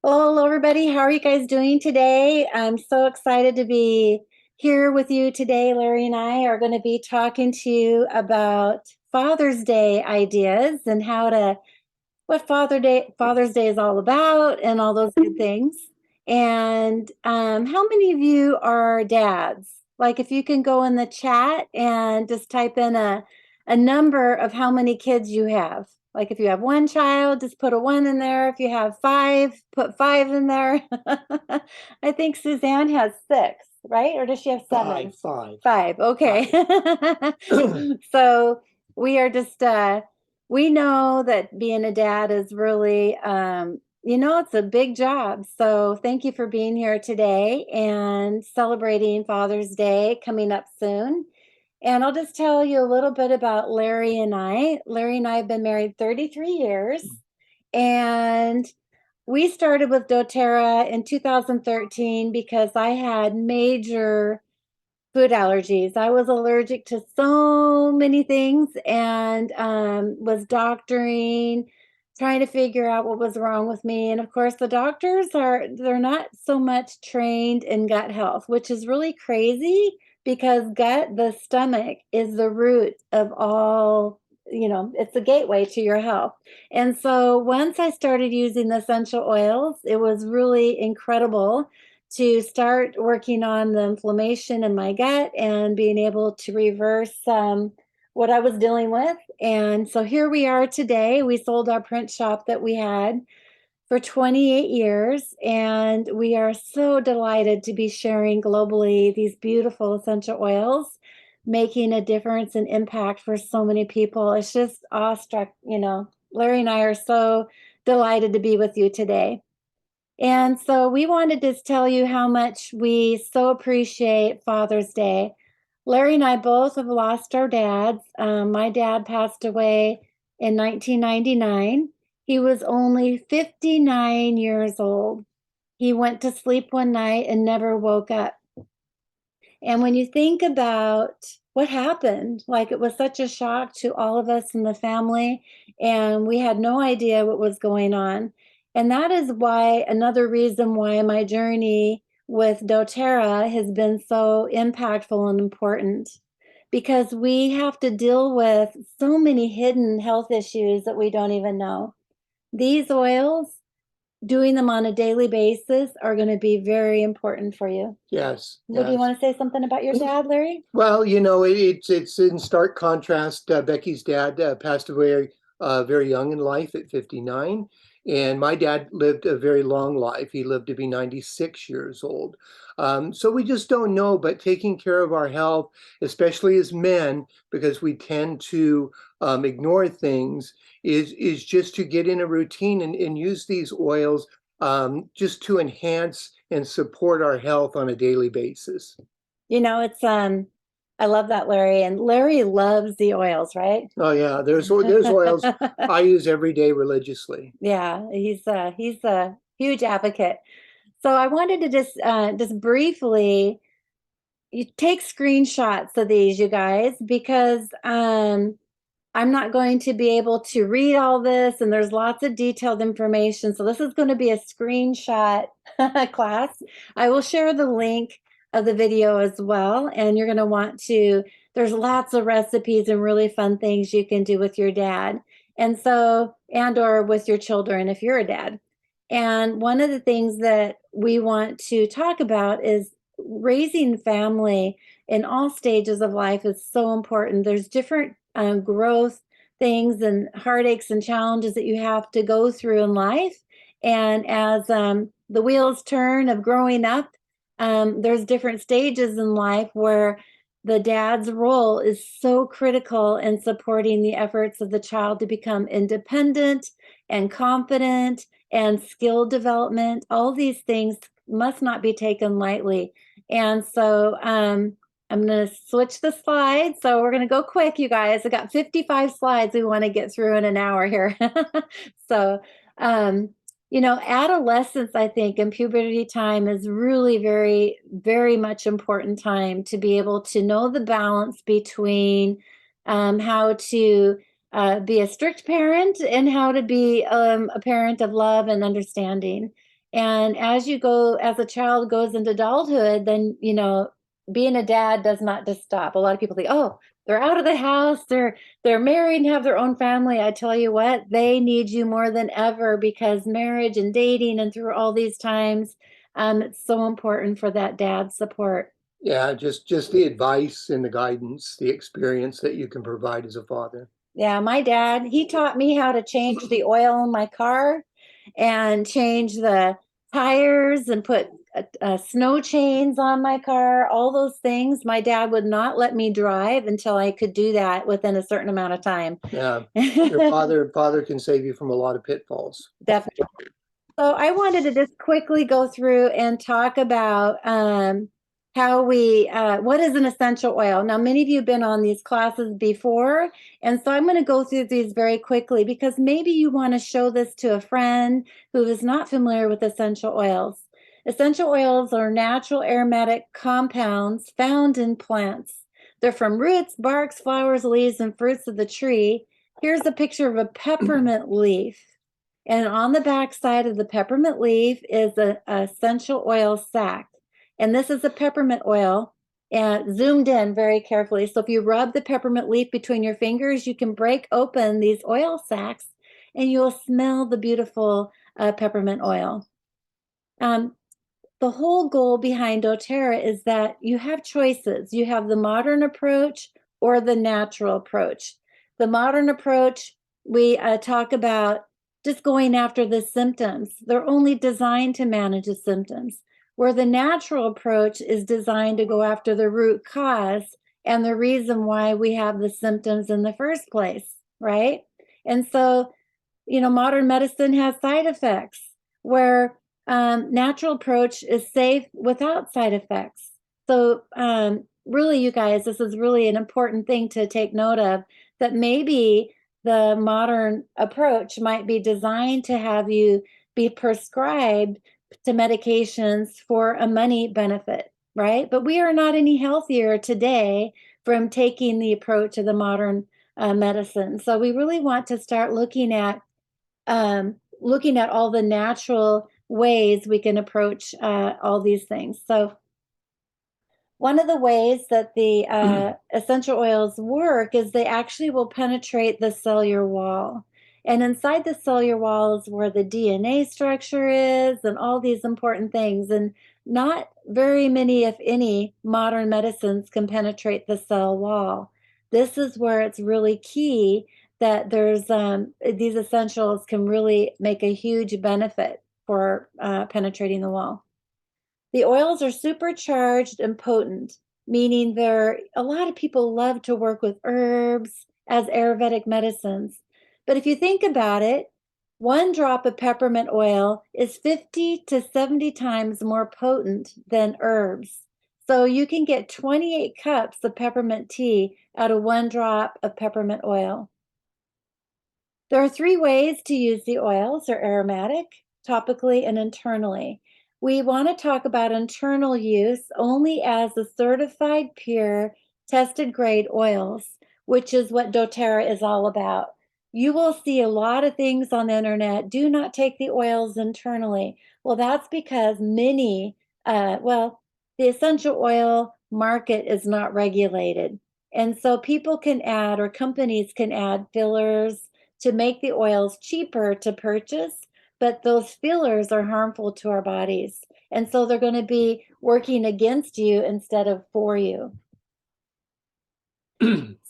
Hello, everybody. How are you guys doing today? I'm so excited to be here with you today. Larry and I are going to be talking to you about Father's Day ideas and what Father's Day is all about and all those good things. And how many of you are dads? Like if you can go in the chat and just type in a number of how many kids you have. Like if you have one child, just put a one in there. If you have five, put five in there. I think Suzanne has six, right? Or does she have seven? Five. Okay. So we are just we know that being a dad is really it's a big job. So thank you for being here today and celebrating Father's Day coming up soon. And I'll just tell you a little bit about Larry and I. Larry and I have been married 33 years, and we started with doTERRA in 2013 because I had major food allergies. I was allergic to so many things and was doctoring, trying to figure out what was wrong with me. And of course, they're not so much trained in gut health, which is really crazy because the stomach is the root of all, it's the gateway to your health. And so once I started using the essential oils, it was really incredible to start working on the inflammation in my gut and being able to reverse what I was dealing with. And so here we are today. We sold our print shop that we had for 28 years, and we are so delighted to be sharing globally these beautiful essential oils, making a difference and impact for so many people. It's just awestruck. Larry and I are so delighted to be with you today. And so we wanted to tell you how much we so appreciate Father's Day. Larry and I both have lost our dads. My dad passed away in 1999. He was only 59 years old. He went to sleep one night and never woke up. And when you think about what happened, like it was such a shock to all of us in the family, and we had no idea what was going on. And that is why another reason why my journey with doTERRA has been so impactful and important, because we have to deal with so many hidden health issues that we don't even know. These oils, doing them on a daily basis, are going to be very important for you. Yes, Would you yes. want to say something about your dad, Larry? Well, it's in stark contrast. Becky's dad passed away very young in life at 59, and my dad lived a very long life. He lived to be 96 years old. So we just don't know, but taking care of our health, especially as men, because we tend to ignore things, is just to get in a routine and use these oils just to enhance and support our health on a daily basis. It's I love that, Larry. And Larry loves the oils, right? Oh yeah, there's oils I use every day religiously. Yeah, he's a huge advocate. So I wanted to just briefly you take screenshots of these, you guys, because I'm not going to be able to read all this, and there's lots of detailed information. So this is going to be a screenshot class. I will share the link of the video as well, and you're going to want to, there's lots of recipes and really fun things you can do with your dad. And or with your children if you're a dad. And one of the things that we want to talk about is raising family in all stages of life is so important. There's different growth things and heartaches and challenges that you have to go through in life. And as the wheels turn of growing up, there's different stages in life where the dad's role is so critical in supporting the efforts of the child to become independent and confident and skill development. All these things must not be taken lightly. And so I'm going to switch the slides. So we're going to go quick, you guys. I got 55 slides we want to get through in an hour here. So, adolescence, I think, and puberty time is really very, very much important time to be able to know the balance between how to be a strict parent and how to be a parent of love and understanding. And as you go, as a child goes into adulthood, then, being a dad does not just stop. A lot of people think, oh, they're out of the house, they're married and have their own family. I tell you what, they need you more than ever, because marriage and dating and through all these times, it's so important for that dad support. Yeah, just the advice and the guidance, the experience that you can provide as a father. Yeah, my dad, he taught me how to change the oil in my car and change the tires and put snow chains on my car, all those things. My dad would not let me drive until I could do that within a certain amount of time. Yeah, your father can save you from a lot of pitfalls. Definitely. So I wanted to just quickly go through and talk about what is an essential oil. Now, many of you have been on these classes before, and so I'm going to go through these very quickly, because maybe you want to show this to a friend who is not familiar with essential oils. Essential oils are natural aromatic compounds found in plants. They're from roots, barks, flowers, leaves, and fruits of the tree. Here's a picture of a peppermint leaf. And on the back side of the peppermint leaf is an essential oil sac. And this is a peppermint oil, and zoomed in very carefully. So if you rub the peppermint leaf between your fingers, you can break open these oil sacs and you'll smell the beautiful peppermint oil. Um, the whole goal behind doTERRA is that you have choices. You have the modern approach or the natural approach. The modern approach, we talk about just going after the symptoms. They're only designed to manage the symptoms, where the natural approach is designed to go after the root cause and the reason why we have the symptoms in the first place, right? And so, modern medicine has side effects, where natural approach is safe without side effects. So, really, you guys, this is really an important thing to take note of, that maybe the modern approach might be designed to have you be prescribed to medications for a money benefit, right? But we are not any healthier today from taking the approach of the modern medicine. So we really want to start looking at all the natural ways we can approach all these things. So one of the ways that the essential oils work is they actually will penetrate the cellular wall. And inside the cellular wall is where the DNA structure is and all these important things. And not very many, if any, modern medicines can penetrate the cell wall. This is where it's really key that there's these essentials can really make a huge benefit for penetrating the wall. The oils are supercharged and potent, meaning a lot of people love to work with herbs as Ayurvedic medicines. But if you think about it, one drop of peppermint oil is 50 to 70 times more potent than herbs. So you can get 28 cups of peppermint tea out of one drop of peppermint oil. There are three ways to use the oils. They're aromatic, topically, and internally. We want to talk about internal use only as the certified pure, tested grade oils, which is what doTERRA is all about. You will see a lot of things on the internet. Do not take the oils internally. Well, that's because the essential oil market is not regulated. And so people can add, or companies can add fillers to make the oils cheaper to purchase, but those fillers are harmful to our bodies. And so they're going to be working against you instead of for you.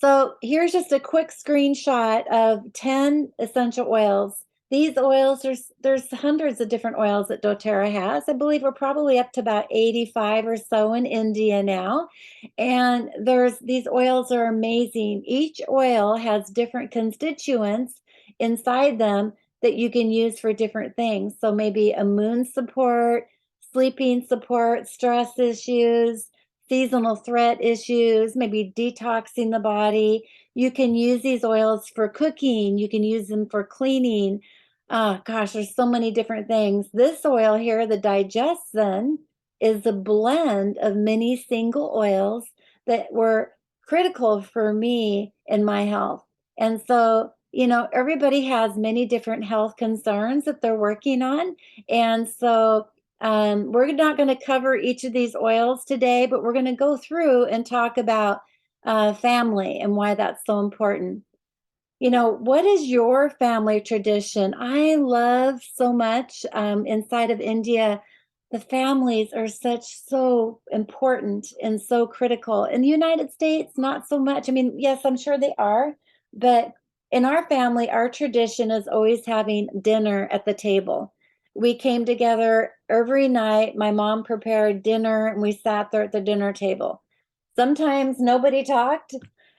So here's just a quick screenshot of 10 essential oils. These oils, there's hundreds of different oils that doTERRA has. I believe we're probably up to about 85 or so in India now. And these oils are amazing. Each oil has different constituents inside them that you can use for different things. So maybe immune support, sleeping support, stress issues, seasonal threat issues, maybe detoxing the body. You can use these oils for cooking. You can use them for cleaning. Gosh, there's so many different things. This oil here, the digestin, is a blend of many single oils that were critical for me in my health. And so everybody has many different health concerns that they're working on. And so we're not going to cover each of these oils today, but we're going to go through and talk about family and why that's so important. What is your family tradition? I love so much inside of India. The families are so important and so critical. In the United States, not so much. I mean, yes, I'm sure they are, but in our family, our tradition is always having dinner at the table. We came together every night. My mom prepared dinner and we sat there at the dinner table. Sometimes nobody talked.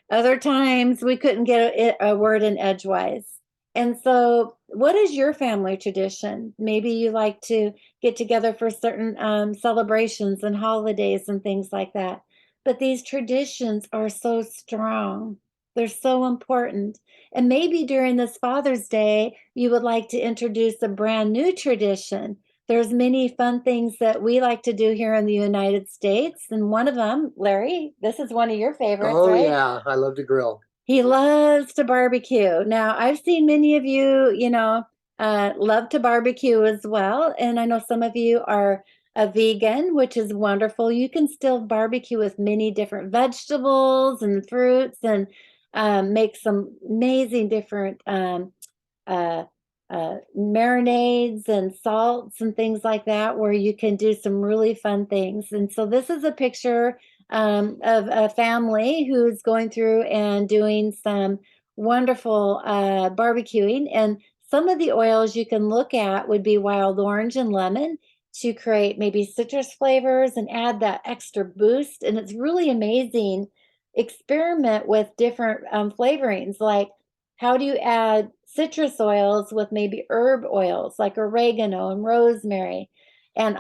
Other times we couldn't get a word in edgewise. And so, what is your family tradition? Maybe you like to get together for certain celebrations and holidays and things like that. But these traditions are so strong, they're so important. And maybe during this Father's Day, you would like to introduce a brand new tradition. There's many fun things that we like to do here in the United States. And one of them, Larry, this is one of your favorites, Oh right? yeah, I love to grill. He loves to barbecue. Now, I've seen many of you, love to barbecue as well. And I know some of you are a vegan, which is wonderful. You can still barbecue with many different vegetables and fruits and make some amazing different uh, marinades and salts and things like that, where you can do some really fun things. And so this is a picture of a family who's going through and doing some wonderful barbecuing. And some of the oils you can look at would be wild orange and lemon to create maybe citrus flavors and add that extra boost. And it's really amazing. Experiment with different flavorings, like how do you add citrus oils with maybe herb oils like oregano and rosemary? And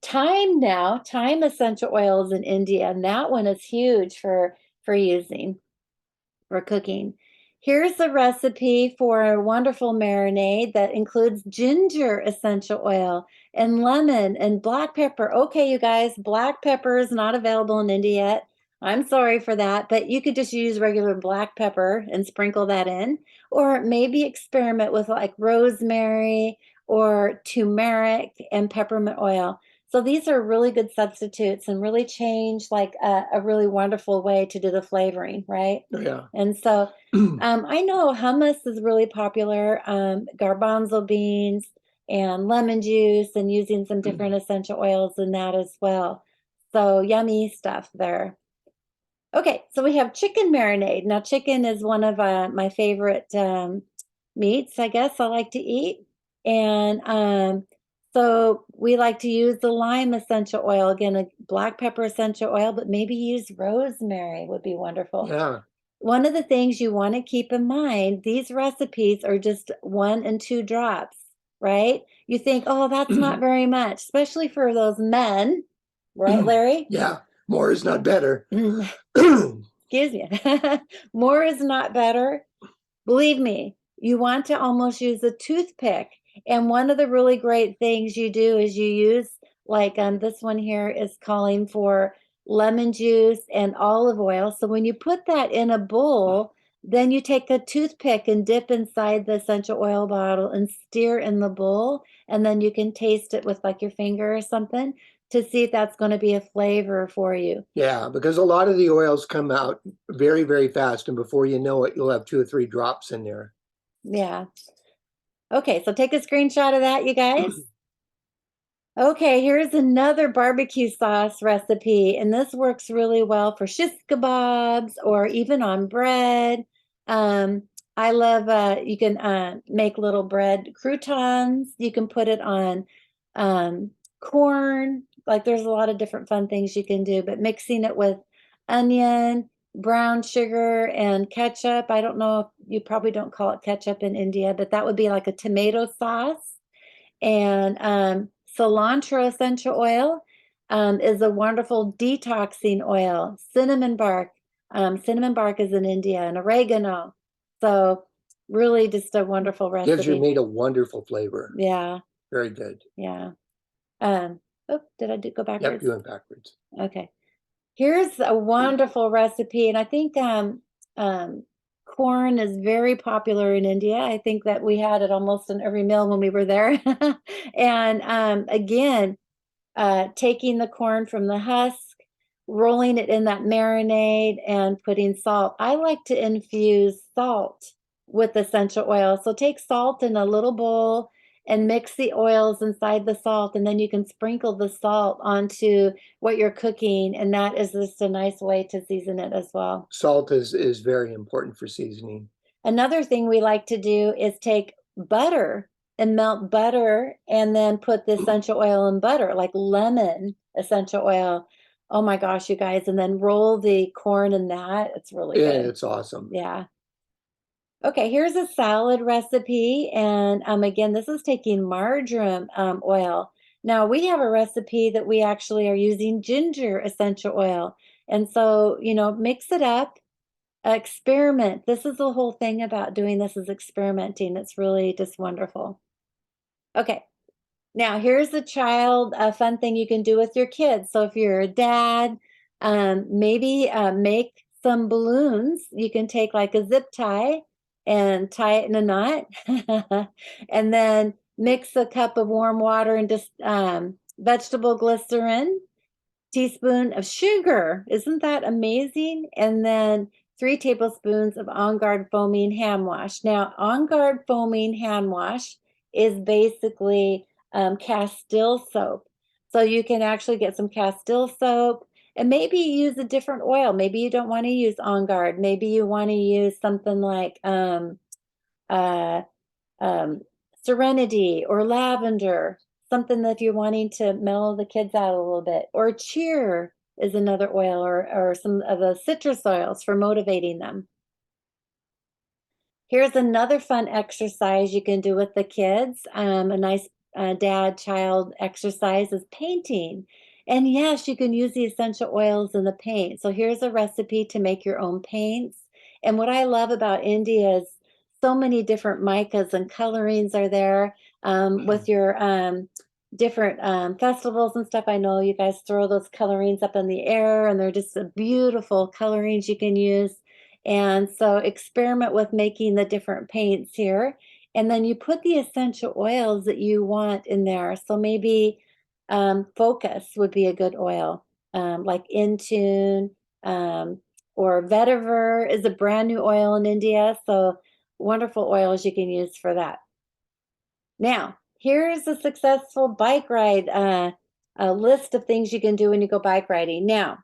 thyme essential oils in India, and that one is huge for using for cooking. Here's a recipe for a wonderful marinade that includes ginger essential oil and lemon and black pepper. Okay, you guys, black pepper is not available in India yet. I'm sorry for that, but you could just use regular black pepper and sprinkle that in, or maybe experiment with like rosemary or turmeric and peppermint oil. So these are really good substitutes and really change like a really wonderful way to do the flavoring, right? Oh yeah. And so I know hummus is really popular, garbanzo beans and lemon juice, and using some different essential oils in that as well. So yummy stuff there. Okay, so we have chicken marinade. Now, chicken is one of my favorite meats, I guess I like to eat. And so we like to use the lime essential oil, again, a black pepper essential oil, but maybe use rosemary would be wonderful. Yeah. One of the things you want to keep in mind, these recipes are just 1 and 2 drops, right? You think, oh, that's not very much, especially for those men, right, Larry? Yeah, more is not better. Excuse me. More is not better. Believe me, you want to almost use a toothpick. And one of the really great things you do is you use, like this one here is calling for lemon juice and olive oil. So when you put that in a bowl, then you take a toothpick and dip inside the essential oil bottle and steer in the bowl. And then you can taste it with like your finger or something to see if that's going to be a flavor for you. Yeah, because a lot of the oils come out very, very fast, and before you know it, you'll have 2 or 3 drops in there. Yeah. Okay, so take a screenshot of that, you guys. Okay, here's another barbecue sauce recipe, and this works really well for shish kebabs or even on bread. Um, I love, you can make little bread croutons. You can put it on corn. Like there's a lot of different fun things you can do, but mixing it with onion, brown sugar, and ketchup. I don't know if you probably don't call it ketchup in India, but that would be like a tomato sauce. And cilantro essential oil is a wonderful detoxing oil. Cinnamon bark is in India, and oregano. So really just a wonderful Gives your recipe. meat a wonderful flavor. Yeah, Very good. yeah. Oh, did I go Yep, backwards? you went backwards. Okay. Here's a wonderful recipe, and I think um, corn is very popular in India. I think that we had it almost in every meal when we were there. And again, taking the corn from the husk, rolling it in that marinade, and putting salt. I like to infuse salt with essential oil. So take salt in a little bowl and mix the oils inside the salt, and then you can sprinkle the salt onto what you're cooking, and that is just a nice way to season it as well. Salt is very important for seasoning. Another thing we like to do is take butter and melt butter and then put the essential oil in butter, like lemon essential oil. Oh my gosh, you guys, and then roll the corn in that. It's really Yeah, good. it's awesome. Yeah. Okay, here's a salad recipe. And again, this is taking marjoram oil. Now, we have a recipe that we actually are using ginger essential oil. And so, mix it up. Experiment. This is the whole thing about doing this is experimenting. It's really just wonderful. Okay, now here's a fun thing you can do with your kids. So if you're a dad, maybe make some balloons. You can take like a zip tie and tie it in a knot, and then mix a cup of warm water and just vegetable glycerin, teaspoon of sugar. Isn't that amazing? And then 3 tablespoons of On Guard foaming hand wash. Now, On Guard foaming hand wash is basically Castile soap. So you can actually get some Castile soap and maybe use a different oil. Maybe you don't want to use On Guard. Maybe you want to use something like uh, um, serenity or lavender, something that if you're wanting to mellow the kids out a little bit, or cheer is another oil, or some of the citrus oils for motivating them. Here's another fun exercise you can do with the kids. A nice dad-child exercise is painting. And yes, you can use the essential oils in the paint. So here's a recipe to make your own paints. And what I love about India is so many different micas and colorings are there with your different festivals and stuff. I know you guys throw those colorings up in the air, and they're just beautiful colorings you can use. And so experiment with making the different paints here. And then you put the essential oils that you want in there. So maybe Focus would be a good oil, like Intune, um, or Vetiver is a brand new oil in India. So wonderful oils you can use for that. Now, here's a successful bike ride, a list of things you can do when you go bike riding. Now,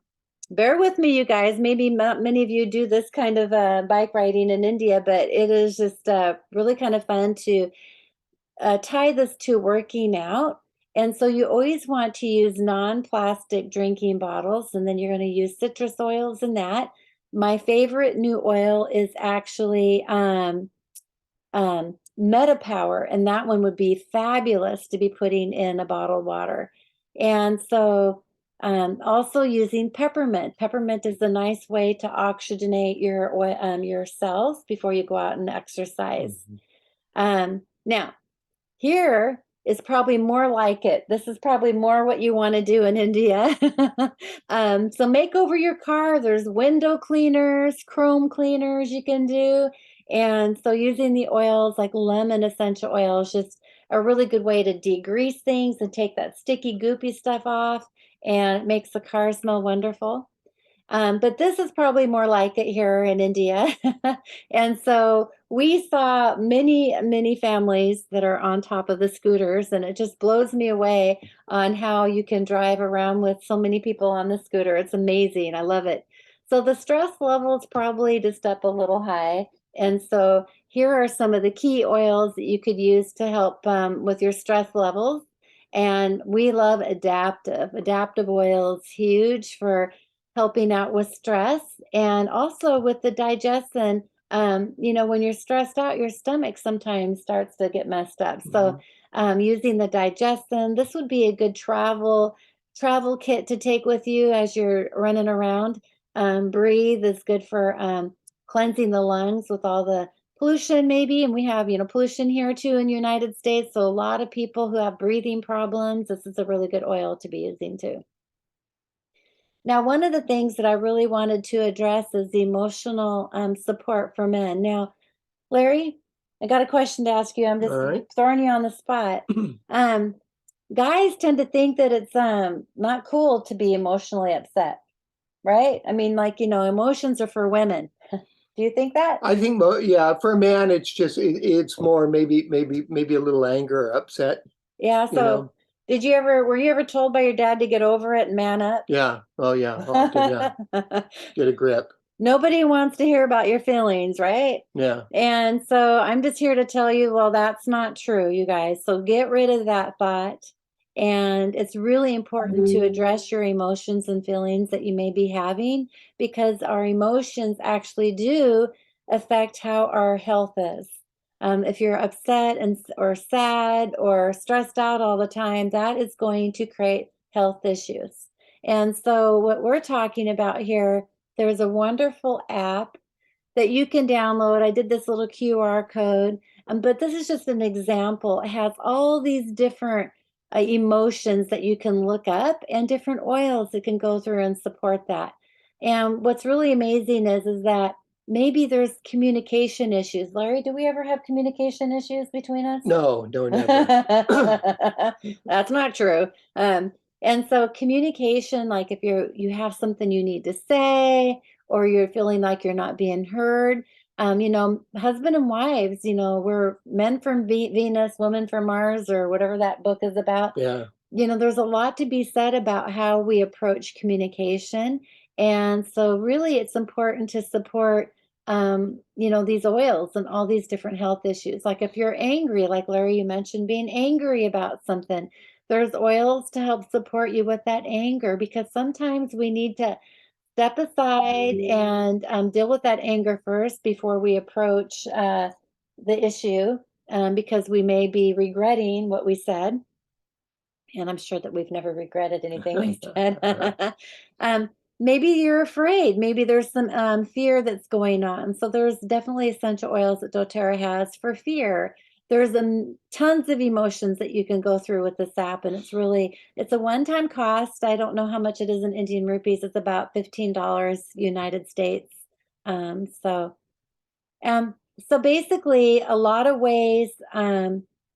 bear with me, you guys. Maybe not many of you do this kind of bike riding in India, but it is just really kind of fun to tie this to working out. And so you always want to use non-plastic drinking bottles, and then you're going to use citrus oils in that. My favorite new oil is actually Metapower, and that one would be fabulous to be putting in a bottled water. And so also using peppermint. Peppermint is a nice way to oxygenate your cells before you go out and exercise. Now, here is probably more like it. This is probably more what you want to do in India. So make over your car. There's window cleaners, chrome cleaners you can do. And so using the oils like lemon essential oil is just a really good way to degrease things and take that sticky, goopy stuff off. And it makes the car smell wonderful. But this is probably more like it here in India. And so we saw many, many families that are on top of the scooters, and it just blows me away on how you can drive around with so many people on the scooter. It's amazing. I love it. So the stress level is probably just up a little high. And so here are some of the key oils that you could use to help with your stress levels. And we love adaptive. Adaptive oil is huge for helping out with stress and also with the digestion. When you're stressed out, your stomach sometimes starts to get messed up. So using the digestion, this would be a good travel kit to take with you as you're running around. Breathe is good for cleansing the lungs with all the pollution maybe, and we have pollution here too in the United States, so a lot of people who have breathing problems, this is a really good oil to be using too. Now, one of the things that I really wanted to address is the emotional support for men. Now, Larry, I got a question to ask you. I'm All just right. throwing you on the spot. Um, Guys tend to think that it's not cool to be emotionally upset, right? I mean, like, emotions are for women. Do you think that? I think, yeah, for a man, it's just it's more maybe a little anger or upset, Yeah, you so know. were you ever told by your dad to get over it and man up? Yeah. Oh, yeah. Often, yeah. Get a grip. Nobody wants to hear about your feelings, right? Yeah. And so I'm just here to tell you, well, that's not true, you guys. So get rid of that thought. And it's really important to address your emotions and feelings that you may be having, because our emotions actually do affect how our health is. If you're upset or sad or stressed out all the time, that is going to create health issues. And so what we're talking about here, there's a wonderful app that you can download. I did this little QR code, but this is just an example. It has all these different emotions that you can look up and different oils that can go through and support that. And what's really amazing is that maybe there's communication issues. Larry, do we ever have communication issues between us? No, no, never. That's not true. And so communication, like if you have something you need to say, or you're feeling like you're not being heard, husband and wives, we're men from Venus, women from Mars, or whatever that book is about. Yeah. There's a lot to be said about how we approach communication. And so really it's important to support these oils and all these different health issues. Like if you're angry, like Larry, you mentioned being angry about something, there's oils to help support you with that anger, because sometimes we need to step aside and deal with that anger first before we approach the issue, because we may be regretting what we said. And I'm sure that we've never regretted anything we said. um, Maybe you're afraid. Maybe there's some fear that's going on. So there's definitely essential oils that doTERRA has for fear. There's tons of emotions that you can go through with this app, and it's a one-time cost. I don't know how much it is in Indian rupees. It's about $15 United States. Um, so um, so basically, a lot of ways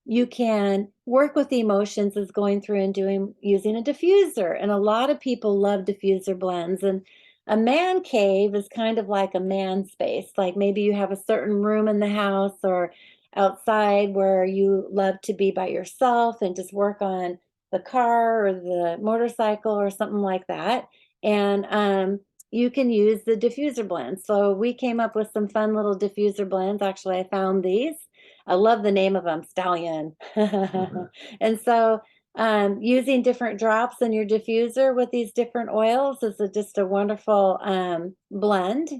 you can work with the emotions is going through and using a diffuser. And a lot of people love diffuser blends. And a man cave is kind of like a man space. Like maybe you have a certain room in the house or outside where you love to be by yourself and just work on the car or the motorcycle or something like that. And you can use the diffuser blend. So we came up with some fun little diffuser blends. Actually, I found these. I love the name of them, Stallion. And so using different drops in your diffuser with these different oils is just a wonderful blend.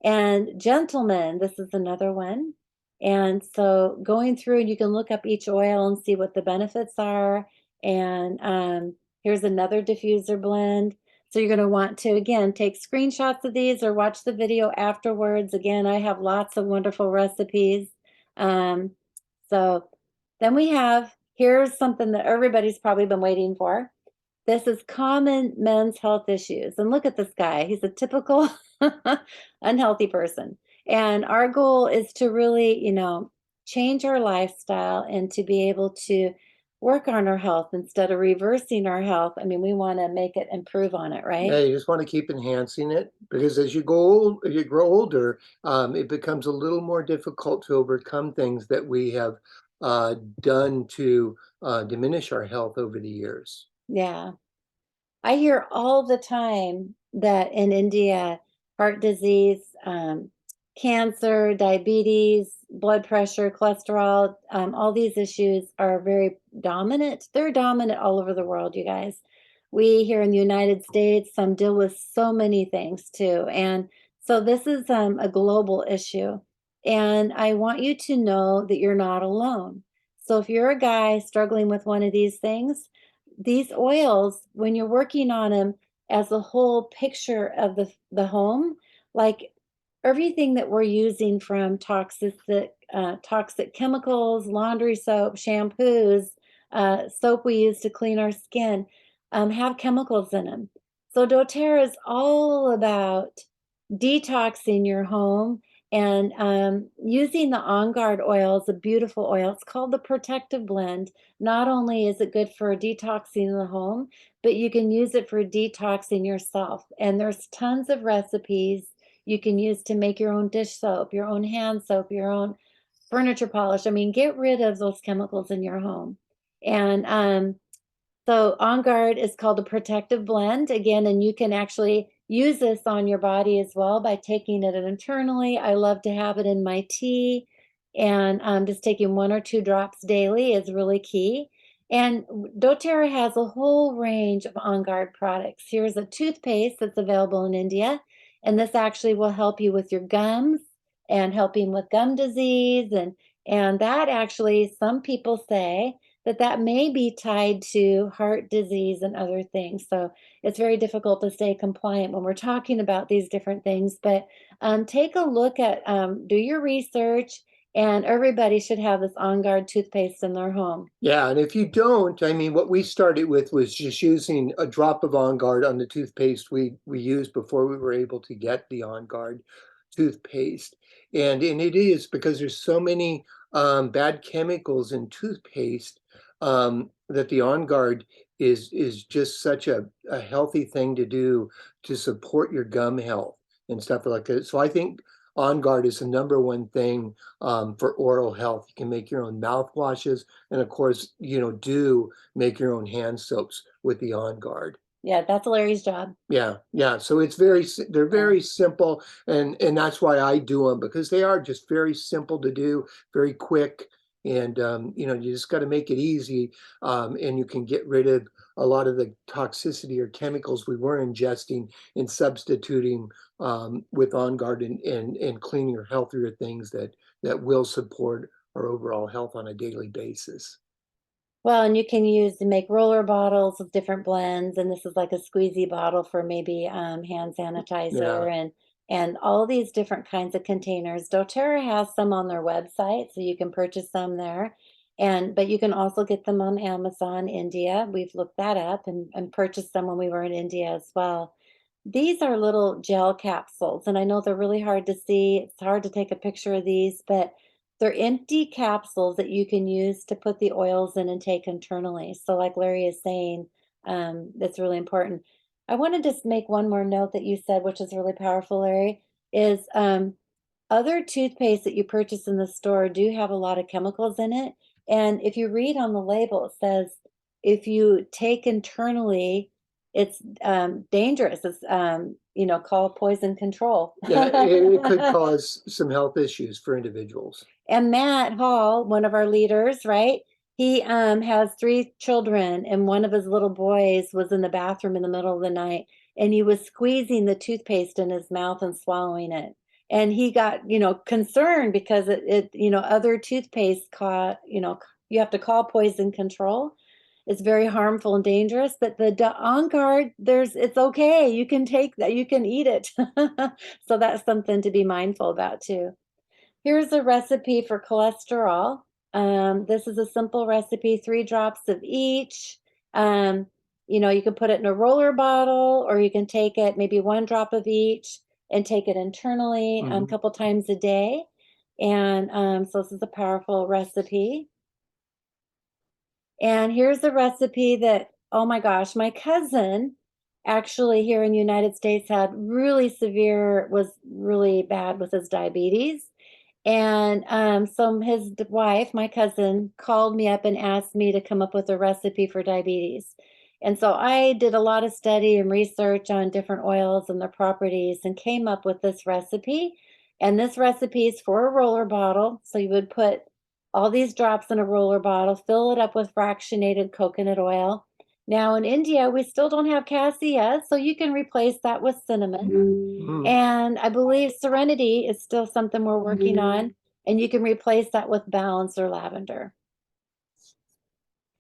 And Gentleman, this is another one. And so going through, and you can look up each oil and see what the benefits are. And here's another diffuser blend. So you're going to want to, again, take screenshots of these or watch the video afterwards. Again, I have lots of wonderful recipes. Um, so then here's something that everybody's probably been waiting for. This is common men's health issues. And look at this guy. He's a typical unhealthy person. And our goal is to really, change our lifestyle and to be able to work on our health instead of reversing our health. I mean, we want to make it improve on it, Yeah, right? you just want to keep enhancing it because as you grow older, it becomes a little more difficult to overcome things that we have done to diminish our health over the years. Yeah. I hear all the time that in India, heart disease, cancer, diabetes, blood pressure, cholesterol, all these issues are very dominant. They're dominant all over the world, you guys. We here in the United States deal with so many things too. And so this is a global issue. And I want you to know that you're not alone. So if you're a guy struggling with one of these things, these oils, when you're working on them as a whole picture of the home, like everything that we're using from toxic chemicals, laundry soap, shampoos, soap we use to clean our skin, have chemicals in them. So doTERRA is all about detoxing your home and using the On Guard oil is a beautiful oil. It's called the Protective Blend. Not only is it good for detoxing the home, but you can use it for detoxing yourself. And there's tons of recipes you can use to make your own dish soap, your own hand soap, your own furniture polish. I mean, get rid of those chemicals in your home. And so On Guard is called a protective blend again, and you can actually use this on your body as well by taking it internally. I love to have it in my tea, and just taking 1 or 2 drops daily is really key. And doTERRA has a whole range of On Guard products. Here's a toothpaste that's available in India, and this actually will help you with your gums and helping with gum disease, and that actually some people say that may be tied to heart disease and other things. So it's very difficult to stay compliant when we're talking about these different things. But take a look at, do your research, and everybody should have this On Guard toothpaste in their home. Yeah, and if you don't, I mean, what we started with was just using a drop of On Guard on the toothpaste we used before we were able to get the On Guard toothpaste. And it is because there's so many bad chemicals in toothpaste that the On Guard is just such a healthy thing to do to support your gum health and stuff like that. So I think On Guard is the #1 thing for oral health. You can make your own mouthwashes, and of course, do make your own hand soaps with the On Guard. Yeah, that's Larry's job. Yeah, yeah. So they're Yeah. very simple, and that's why I do them, because they are just very simple to do, very quick, and you just got to make it easy, and you can get rid of a lot of the toxicity or chemicals we were ingesting and substituting with On Guard, and cleaner, healthier things that will support our overall health on a daily basis. Well, and you can use to make roller bottles with different blends, and this is like a squeezy bottle for maybe hand Yeah. sanitizer and all these different kinds of containers. doTERRA has some on their website, so you can purchase them there. And but you can also get them on Amazon India. We've looked that up and purchased them when we were in India as well. These are little gel capsules, and I know they're really hard to see. It's hard to take a picture of these, but they're empty capsules that you can use to put the oils in and take internally. So like Larry is saying, that's really important. I want to just make one more note that you said, which is really powerful, Larry, is other toothpaste that you purchase in the store do have a lot of chemicals in it. And if you read on the label, it says if you take internally, it's dangerous. It's called poison control. Yeah, it could cause some health issues for individuals. And Matt Hall, one of our leaders, right? He has 3 children, and one of his little boys was in the bathroom in the middle of the night, and he was squeezing the toothpaste in his mouth and swallowing it. And he got, concerned because other toothpaste caught, you have to call poison control. It's very harmful and dangerous, but the On Guard, it's okay. You can take that, you can eat it. So that's something to be mindful about too. Here's a recipe for cholesterol. This is a simple recipe, 3 drops of each. You can put it in a roller bottle, or you can take it maybe 1 drop of each and take it internally a Mhm. couple times a day. And so this is a powerful recipe. And here's a recipe that, oh my gosh, my cousin actually here in the United States was really bad with his diabetes. And so his wife, my cousin, called me up and asked me to come up with a recipe for diabetes. And so I did a lot of study and research on different oils and their properties and came up with this recipe. And this recipe is for a roller bottle. So you would put all these drops in a roller bottle, fill it up with fractionated coconut oil. Now in India, we still don't have cassia, so you can replace that with cinnamon. Mhm. And I believe Serenity is still something we're working on, and you can replace that with balance or lavender.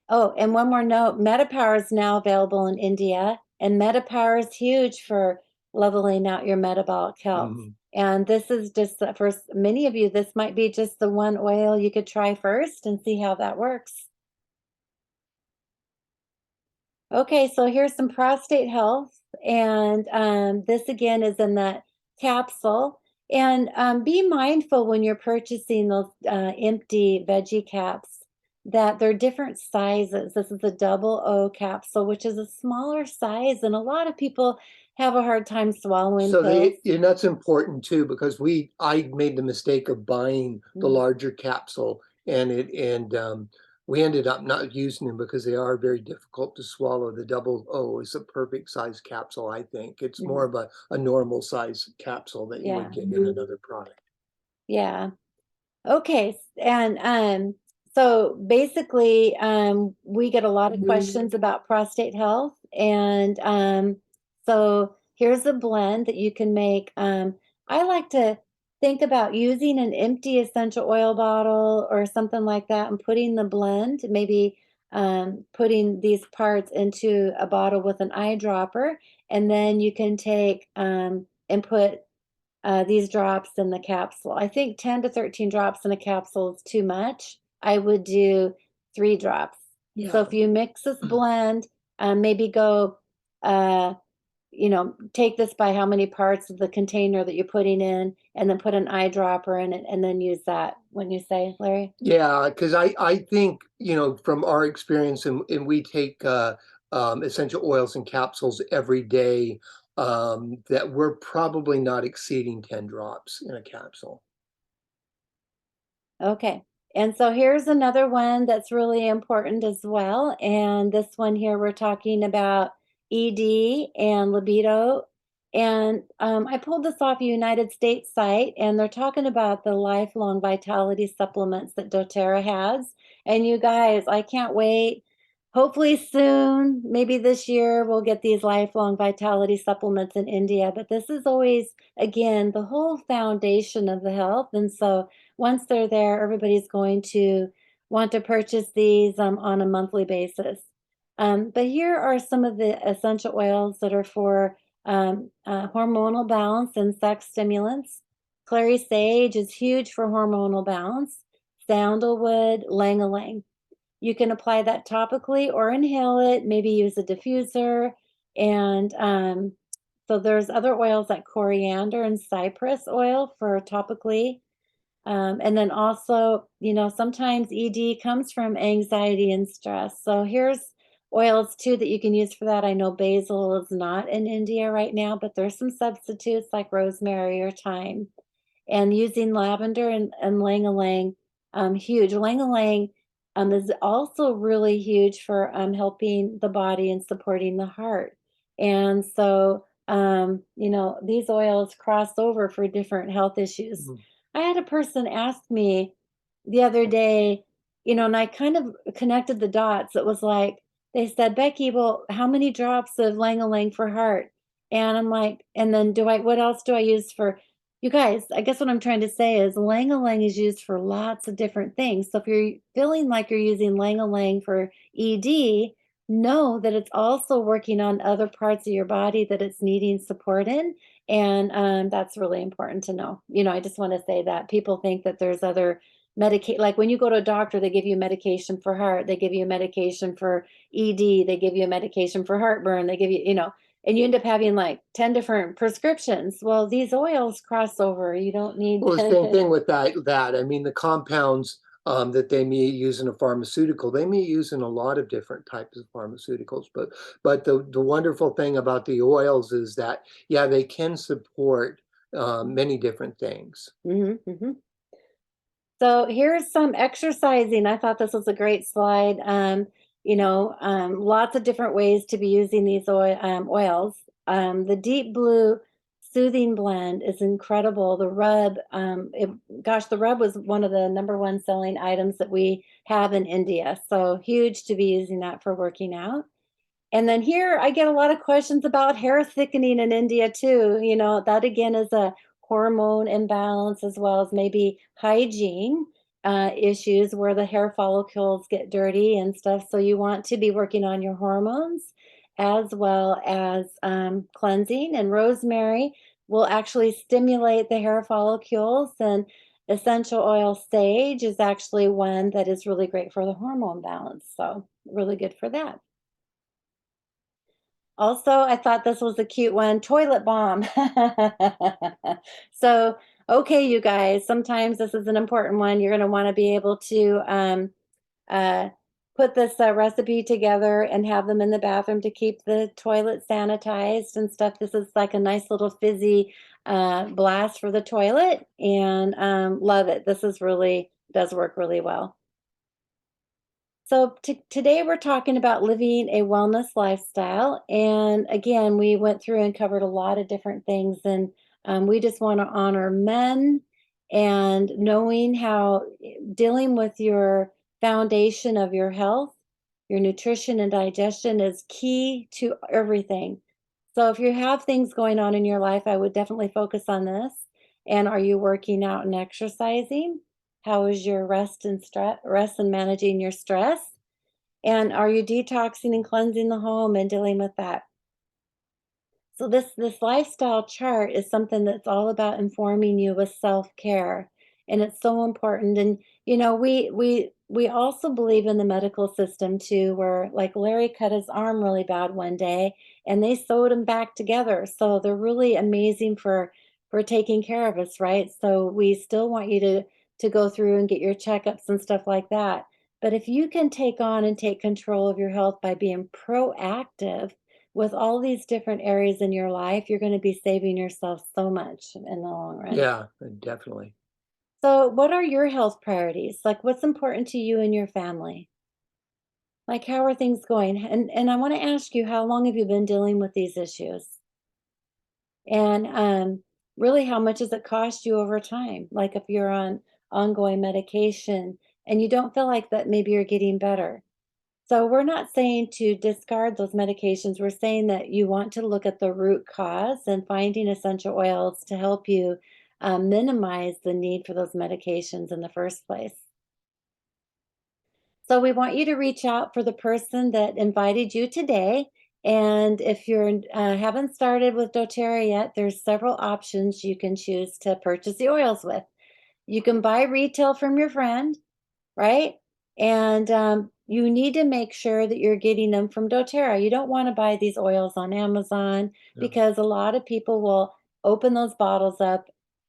Oh, and one more note, MetaPower is now available in India, and MetaPower is huge for leveling out your metabolic health. Mhm. And this is just for many of you, this might be just the one oil you could try first and see how that works. Okay, so here's some prostate health. And this again is in that capsule. And be mindful when you're purchasing those empty veggie caps that they're different sizes. This is a double O capsule, which is a smaller size, and a lot of people have a hard time swallowing So pills. and that's important too, because I made the mistake of buying the Mm, larger capsule, we ended up not using them because they are very difficult to swallow. The double O is a perfect size capsule, I think. It's more mhm. of a normal size capsule that you would Yeah, get in another product. yeah. Okay, and so basically, we get a lot of questions about prostate health, and so here's a blend that you can make. I like to think about using an empty essential oil bottle or something like that, and putting the blend, maybe putting these parts into a bottle with an eyedropper, and then you can take and put these drops in the capsule. I think 10 to 13 drops in a capsule is too much. I would do 3 drops. So Yeah. if you mix this blend, maybe go, uh, take this by how many parts of the container that you're putting in, and then put an eyedropper in it, and then use that. When you say, Larry? Yeah, because I think, from our experience, and we take essential oils and capsules every day, that we're probably not exceeding 10 drops in a capsule. Okay. And so here's another one that's really important as well. And this one here, we're talking about ED and libido. And I pulled this off a United States site, and they're talking about the lifelong vitality supplements that doTERRA has. And you guys, I can't wait. Hopefully soon, maybe this year, we'll get these lifelong vitality supplements in India. But this is always, again, the whole foundation of the health. And so once they're there, everybody's going to want to purchase these on a monthly basis. But here are some of the essential oils that are for hormonal balance and sex stimulants. Clary sage is huge for hormonal balance. Sandalwood, lang ylang. You can apply that topically or inhale it, maybe use a diffuser. And so there's other oils like coriander and cypress oil for topically. And then also, sometimes ED comes from anxiety and stress. So here's oils too that you can use for that. I know basil is not in India right now, but there's some substitutes like rosemary or thyme. And using lavender and lang-a-lang, huge. Lang-a-lang is also really huge for helping the body and supporting the heart. And so, these oils cross over for different health issues. Mhm. I had a person ask me the other day, and I kind of connected the dots. It was like, they said, Becky, well, how many drops of lang-a-lang for heart? And I'm like, and then what else do I use for, you guys, I guess what I'm trying to say is lang-a-lang is used for lots of different things. So if you're feeling like you're using lang-a-lang for ED, know that it's also working on other parts of your body that it's needing support in. And that's really important to know. I just want to say that people think that there's other medicate, like when you go to a doctor, they give you medication for heart, they give you medication for ED, they give you a medication for heartburn, they give you, and you end up having like 10 different prescriptions. Well, these oils cross over. You don't need Well, the same thing with that. I mean, the compounds that they may use in a pharmaceutical, they may use in a lot of different types of pharmaceuticals. But the wonderful thing about the oils is that, yeah, they can support many different things. Mhm, mhm. So here's some exercising. I thought this was a great slide. Lots of different ways to be using these oils. The deep blue soothing blend is incredible. The rub, gosh, the rub was one of the #1 selling items that we have in India. So huge to be using that for working out. And then here I get a lot of questions about hair thickening in India too. That again is a hormone imbalance as well as maybe hygiene issues where the hair follicles get dirty and stuff. So you want to be working on your hormones as well as cleansing. And rosemary will actually stimulate the hair follicles. And essential oil sage is actually one that is really great for the hormone balance. So really good for that. Also, I thought this was a cute one, toilet bomb. So, okay, you guys, sometimes this is an important one. You're going to want to be able to uh, put this recipe together and have them in the bathroom to keep the toilet sanitized and stuff. This is like a nice little fizzy blast for the toilet, and love it. This is really does work really well. So today we're talking about living a wellness lifestyle. And again, we went through and covered a lot of different things. And we just want to honor men and knowing how dealing with your foundation of your health, your nutrition and digestion is key to everything. So if you have things going on in your life, I would definitely focus on this. And are you working out and exercising? How is your rest and managing your stress? And are you detoxing and cleansing the home and dealing with that? So this lifestyle chart is something that's all about informing you with self-care, and it's so important. And we also believe in the medical system too, where like Larry cut his arm really bad one day and they sewed him back together. So they're really amazing for taking care of us, right? So we still want you to go through and get your checkups and stuff like that. But if you can take on and take control of your health by being proactive with all these different areas in your life, you're going to be saving yourself so much in the long run. Yeah, definitely. So, what are your health priorities? Like, what's important to you and your family? Like, how are things going? And I want to ask you, how long have you been dealing with these issues? And really, how much does it cost you over time? Like, if you're on ongoing medication and you don't feel like that, maybe you're getting better. So we're not saying to discard those medications. We're saying that you want to look at the root cause and finding essential oils to help you minimize the need for those medications in the first place. So we want you to reach out for the person that invited you today. And if you're haven't started with doTERRA yet, there's several options you can choose to purchase the oils with. You can buy retail from your friend, right? And you need to make sure that you're getting them from doTERRA. You don't want to buy these oils on Amazon Yeah. because a lot of people will open those bottles up,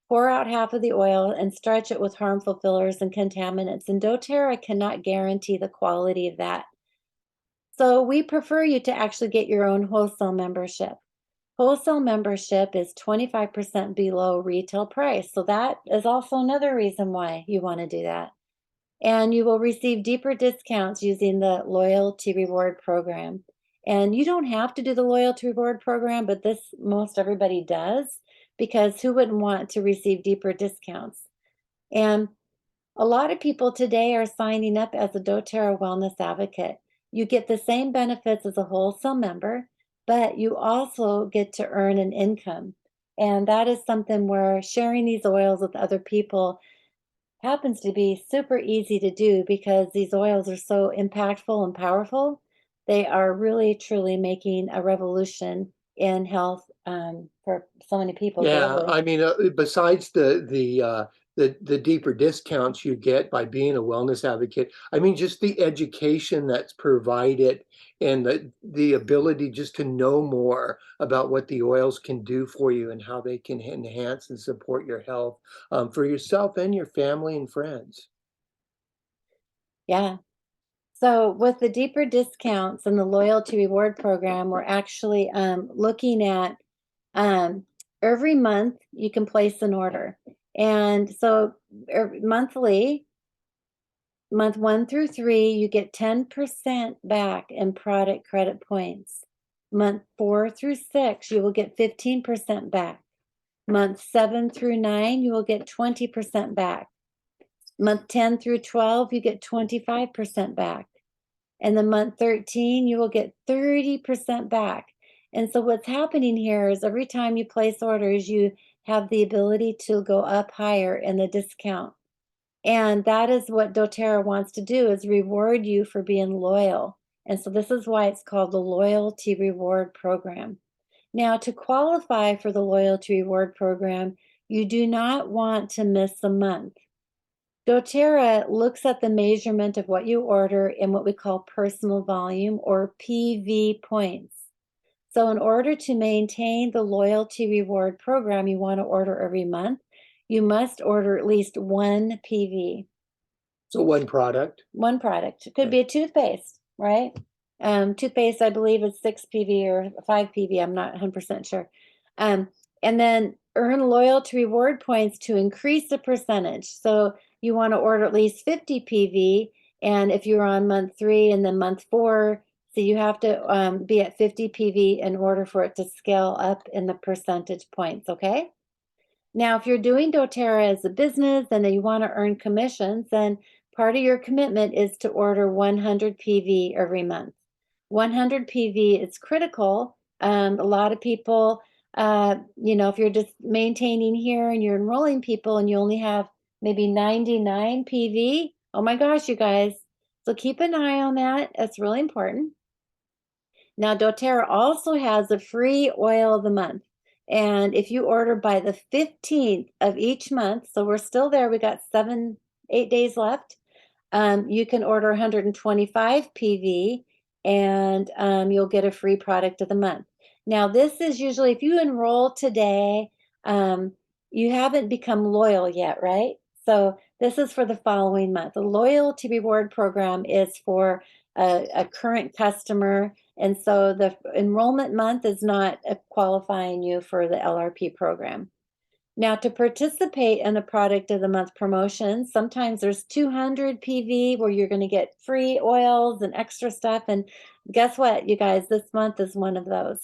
pour out half of the oil, and stretch it with harmful fillers and contaminants. And doTERRA cannot guarantee the quality of that. So we prefer you to actually get your own wholesale membership. Wholesale membership is 25% below retail price. So that is also another reason why you want to do that. And you will receive deeper discounts using the loyalty reward program. And you don't have to do the loyalty reward program, but this most everybody does because who wouldn't want to receive deeper discounts? And a lot of people today are signing up as a doTERRA wellness advocate. You get the same benefits as a wholesale member, but you also get to earn an income. And that is something where sharing these oils with other people happens to be super easy to do because these oils are so impactful and powerful. They are really truly making a revolution in health for so many people Yeah, globally. I mean, besides the deeper discounts you get by being a wellness advocate, I mean, just the education that's provided and the ability just to know more about what the oils can do for you and how they can enhance and support your health for yourself and your family and friends. Yeah. So with the deeper discounts and the loyalty reward program, we're actually looking at um, every month you can place an order. And so monthly, month 1 through 3, you get 10% back in product credit points. Month 4 through 6, you will get 15% back. Month 7 through 9, you will get 20% back. Month 10 through 12, you get 25% back. And the month 13, you will get 30% back. And so what's happening here is every time you place orders, you have the ability to go up higher in the discount. And that is what doTERRA wants to do is reward you for being loyal. And so this is why it's called the loyalty reward program. Now, to qualify for the loyalty reward program, you do not want to miss a month. doTERRA looks at the measurement of what you order in what we call personal volume or PV points. So in order to maintain the loyalty reward program you want to order every month, you must order at least one PV. So one product. One product. It could Okay. be a toothpaste, right? Toothpaste, I believe, is 6 PV or 5 PV. I'm not 100% sure. Um, and then earn loyalty reward points to increase the percentage. So you want to order at least 50 PV. And if you're on month 3 and then month 4, so you have to be at 50 PV in order for it to scale up in the percentage points, okay? Now, if you're doing doTERRA as a business and you want to earn commissions, then part of your commitment is to order 100 PV every month. 100 PV is critical. A lot of people, if you're just maintaining here and you're enrolling people and you only have maybe 99 PV, oh my gosh, you guys. So keep an eye on that. That's really important. Now, doTERRA also has a free oil of the month. And if you order by the 15th of each month, so we're still there, we got 8 days left. You can order 125 PV and you'll get a free product of the month. Now, this is usually if you enroll today, um, you haven't become loyal yet, right? So this is for the following month. The loyalty reward program is for a current customer. And so the enrollment month is not qualifying you for the LRP program. Now, to participate in a product of the month promotion, sometimes there's 200 PV where you're going to get free oils and extra stuff. And guess what, you guys, this month is one of those.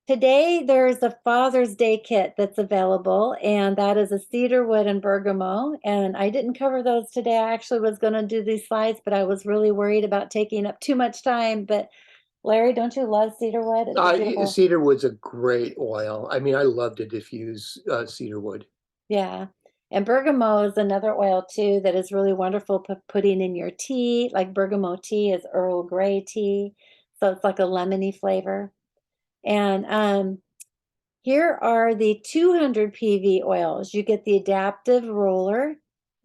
Today, there's a Father's Day kit that's available, and that is a cedarwood and bergamot. And I didn't cover those today. I actually was going to do these slides, but I was really worried about taking up too much time. But Larry, don't you love cedarwood? It's a beautiful. Cedarwood's a great oil. I mean, I love to diffuse cedarwood. Yeah. And bergamot is another oil too that is really wonderful putting in your tea. Like bergamot tea is Earl Grey tea. So it's like a lemony flavor. And here are the 200 PV oils. You get the adaptive roller,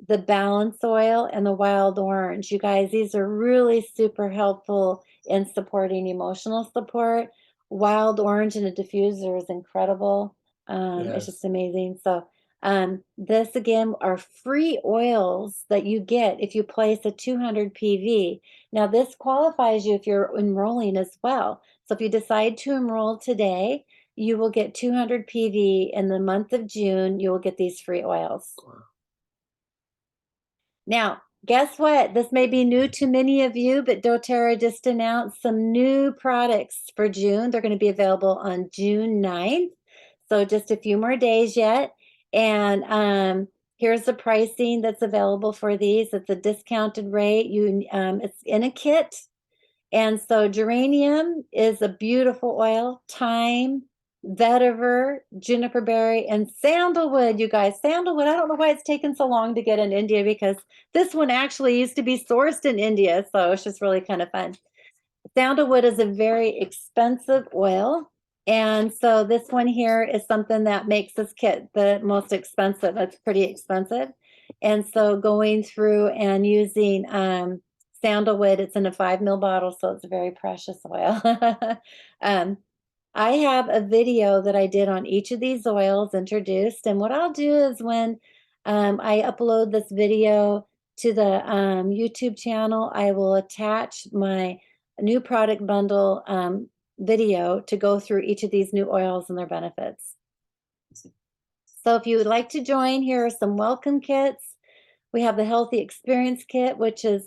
the balance oil, and the wild orange. You guys, these are really super helpful in supporting emotional support. Wild orange in a diffuser is incredible. It's just Yes. amazing. So this again are free oils that you get if you place a 200 PV. Now this qualifies you if you're enrolling as well. So if you decide to enroll today, you will get 200 PV in the month of June. You will get these free oils. Now, guess what? This may be new to many of you, but doTERRA just announced some new products for June. They're going to be available on June 9th. So just a few more days yet. And here's the pricing that's available for these. It's a discounted rate. It's in a kit. And so geranium is a beautiful oil, thyme, vetiver, juniper berry, and sandalwood, you guys. Sandalwood, I don't know why it's taken so long to get in India because this one actually used to be sourced in India. So it's just really kind of fun. Sandalwood is a very expensive oil. And so this one here is something that makes this kit the most expensive. It's pretty expensive. And so going through and using sandalwood, it's in a 5 ml bottle, so it's a very precious oil. um, I have a video that I did on each of these oils introduced. And what I'll do is when I upload this video to the YouTube channel, I will attach my new product bundle video to go through each of these new oils and their benefits. So if you would like to join, here are some welcome kits. We have the Healthy Experience Kit, which is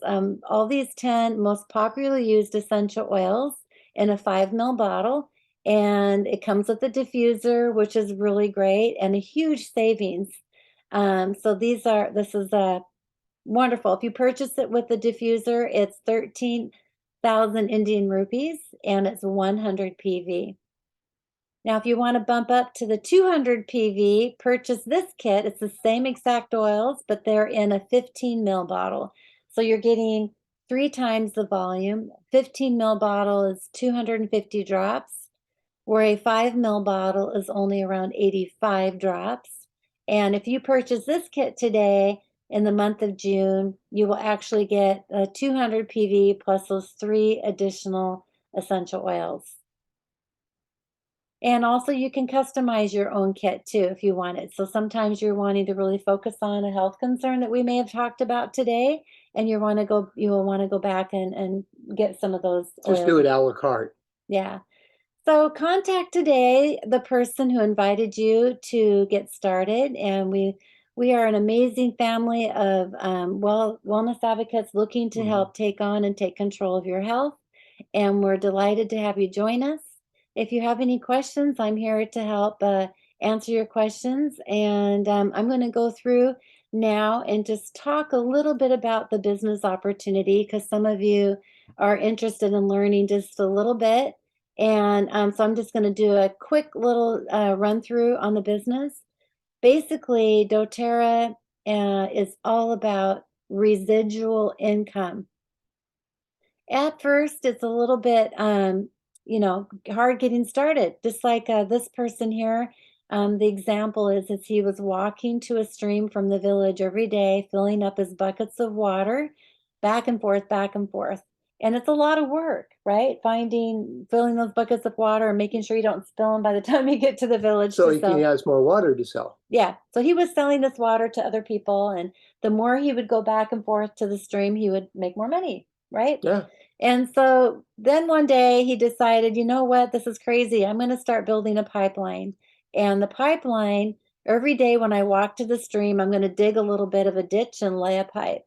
all these 10 most popularly used essential oils in a 5 ml bottle. And it comes with a diffuser, which is really great and a huge savings. So this is wonderful. If you purchase it with the diffuser, it's 13,000 Indian rupees and it's 100 PV. Now, if you want to bump up to the 200 PV, purchase this kit. It's the same exact oils, but they're in a 15 ml bottle. So you're getting 3 times the volume. 15 ml bottle is 250 drops, where a 5 ml bottle is only around 85 drops. And if you purchase this kit today in the month of June, you will actually get 200 PV plus those 3 additional essential oils. And also you can customize your own kit too if you want it. So sometimes you're wanting to really focus on a health concern that we may have talked about today, and you will want to go back and get some of those Just oils. do it a la carte. Yeah. So contact today the person who invited you to get started, and we are an amazing family of wellness advocates looking to Mhm. help take on and take control of your health. And we're delighted to have you join us. If you have any questions, I'm here to help answer your questions. And I'm going to go through now and just talk a little bit about the business opportunity because some of you are interested in learning just a little bit. And so I'm just going to do a quick little run through on the business. Basically, doTERRA is all about residual income. At first, it's a little bit, hard getting started. Just like this person here, the example is he was walking to a stream from the village every day, filling up his buckets of water, back and forth. And it's a lot of work, right? Filling those buckets of water and making sure you don't spill them by the time you get to the village So to he sell. has more water to sell. Yeah. So he was selling this water to other people, and the more he would go back and forth to the stream, he would make more money, right? Yeah. And so then one day he decided, you know what, this is crazy. I'm going to start building a pipeline. And the pipeline, every day when I walk to the stream, I'm going to dig a little bit of a ditch and lay a pipe.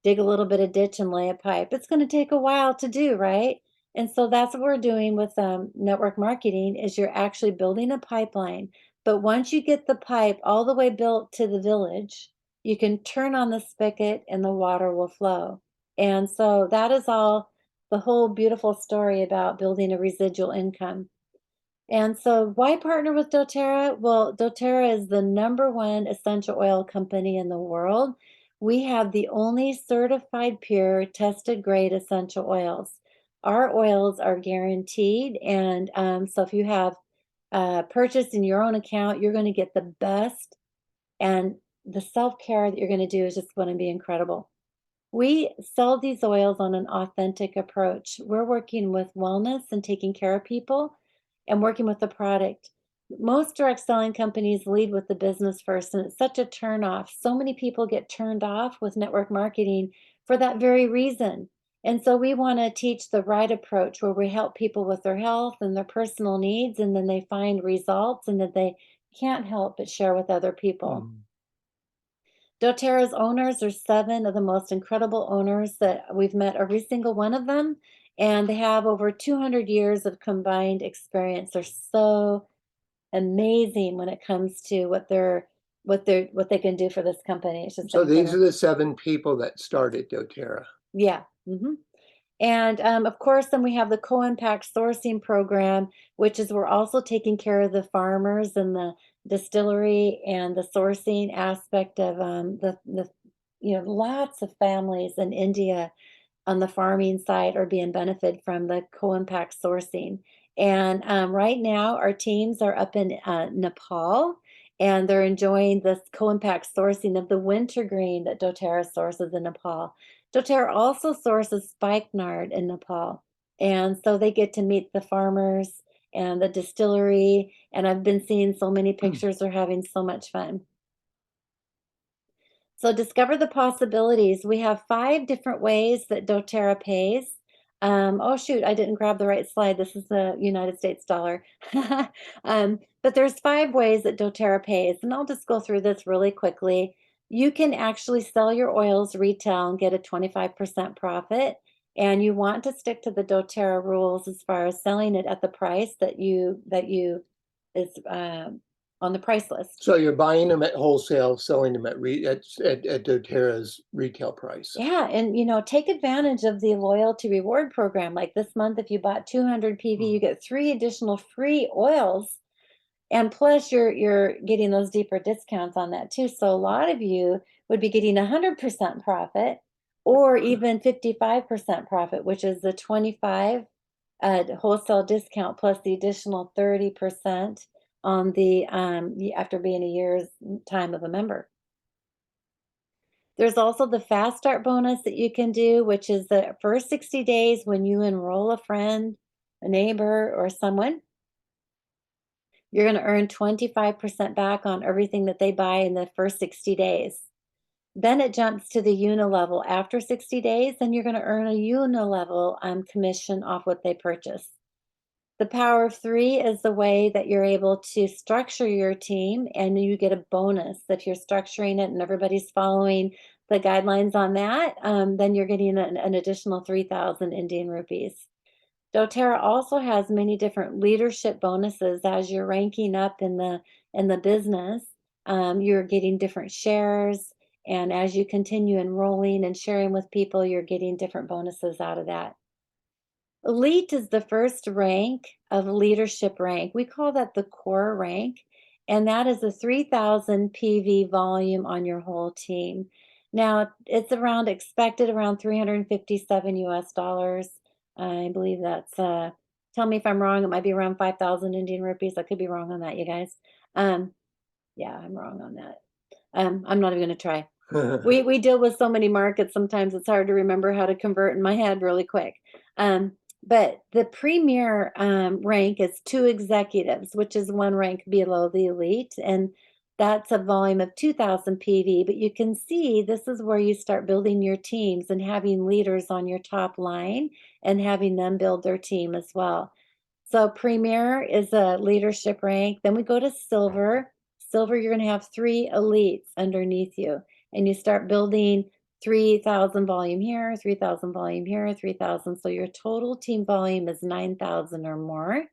Dig a little bit of ditch and lay a pipe. It's going to take a while to do, right? And so that's what we're doing with network marketing is you're actually building a pipeline. But once you get the pipe all the way built to the village, you can turn on the spigot and the water will flow. And so that is all the whole beautiful story about building a residual income. And so why partner with doTERRA? Well, doTERRA is the #1 essential oil company in the world. We have the only certified pure tested grade essential oils. Our oils are guaranteed. And so if you have purchased in your own account, you're going to get the best. And the self-care that you're going to do is just going to be incredible. We sell these oils on an authentic approach. We're working with wellness and taking care of people and working with the product. Most direct selling companies lead with the business first, and it's such a turnoff. So many people get turned off with network marketing for that very reason. And so we want to teach the right approach where we help people with their health and their personal needs, and then they find results and that they can't help but share with other people. Mhm. doTERRA's owners are 7 of the most incredible owners that we've met every single one of them, and they have over 200 years of combined experience. They're so amazing when it comes to what they can do for this company. It's just So these are incredible. the 7 people that started doTERRA. Yeah. And of course, then we have the co-impact sourcing program, which is we're also taking care of the farmers and the distillery and the sourcing aspect of lots of families in India on the farming side are being benefited from the co-impact sourcing. And right now, our teams are up in Nepal, and they're enjoying this co-impact sourcing of the wintergreen that doTERRA sources in Nepal. doTERRA also sources spikenard in Nepal, and so they get to meet the farmers and the distillery. And I've been seeing so many pictures. They're having so much fun. So discover the possibilities. We have 5 different ways that doTERRA pays. Oh shoot, I didn't grab the right slide. This is the United States dollar. But there's 5 ways that doTERRA pays, and I'll just go through this really quickly. You can actually sell your oils retail and get a 25% profit, and you want to stick to the doTERRA rules as far as selling it at the price that you is on the price list. So you're buying them at wholesale, selling them at doTERRA's retail price. Yeah, and take advantage of the loyalty reward program. Like this month, if you bought 200 PV, you Mhm. get 3 additional free oils, and plus you're getting those deeper discounts on that too. So a lot of you would be getting 100% profit, or even 55% profit, which is the 25 wholesale discount plus the additional 30% on after being a year's time of a member. There's also the fast start bonus that you can do, which is the first 60 days when you enroll a friend, a neighbor, or someone. You're going to earn 25% back on everything that they buy in the first 60 days. Then it jumps to the level after 60 days, and you're going to earn a level commission off what they purchase. The power of three is the way that you're able to structure your team, and you get a bonus if you're structuring it and everybody's following the guidelines on that. Then you're getting an additional 3,000 Indian rupees. doTERRA also has many different leadership bonuses as you're ranking up in the business. You're getting different shares, and as you continue enrolling and sharing with people, you're getting different bonuses out of that. Elite is the first rank of leadership rank. We call that the core rank, and that is a 3,000 PV volume on your whole team. Now, it's expected around 357 US dollars. I believe that's, tell me if I'm wrong, it might be around 5,000 Indian rupees. I could be wrong on that, you guys. Yeah, I'm wrong on that. I'm not even going to try. We deal with so many markets, sometimes it's hard to remember how to convert in my head really quick. But the premier rank is 2 executives, which is 1 rank below the elite, and that's a volume of 2,000 PV. But you can see this is where you start building your teams and having leaders on your top line and having them build their team as well. So premier is a leadership rank. Then we go to silver. Silver, you're going to have 3 elites underneath you, and you start building 3,000 volume here, 3,000 volume here, 3,000. So your total team volume is 9,000 or more.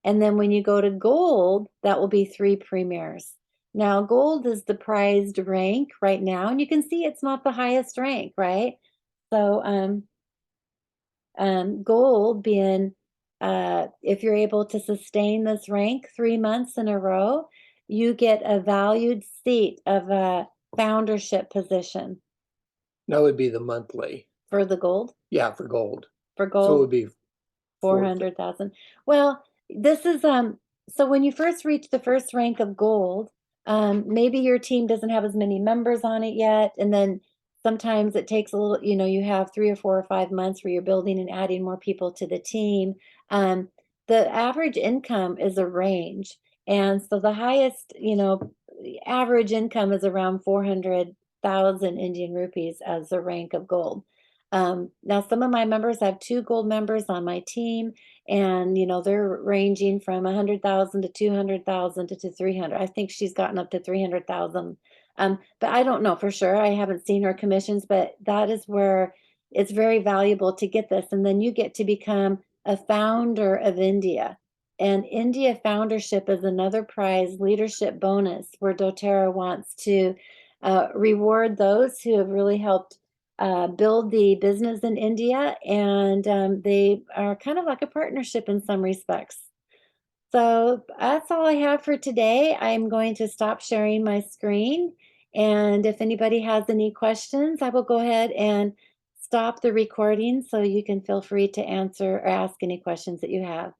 And then when you go to gold, that will be 3 premiers. Now, gold is the prized rank right now, and you can see it's not the highest rank, right? So gold being, if you're able to sustain this rank 3 months in a row, you get a valued seat of a foundership position. That would be the monthly. For the gold? Yeah, for gold. For So it gold, would be 400,000. Well, this is so when you first reach the first rank of gold, maybe your team doesn't have as many members on it yet, and then sometimes it takes a little, you have 3 or 4 or 5 months where you're building and adding more people to the team. The average income is a range, and so the highest, average income is around 400,000 Indian rupees as a rank of gold. Now, some of my members, have 2 gold members on my team, and they're ranging from 100,000 to 200,000 to 300. I think she's gotten up to 300,000. But I don't know for sure. I haven't seen her commissions, but that is where it's very valuable to get this. And then you get to become a founder of India. And India foundership is another prize leadership bonus where doTERRA wants to reward those who have really helped build the business in India, and they are kind of like a partnership in some respects. So that's all I have for today. I'm going to stop sharing my screen, and if anybody has any questions, I will go ahead and stop the recording so you can feel free to answer or ask any questions that you have.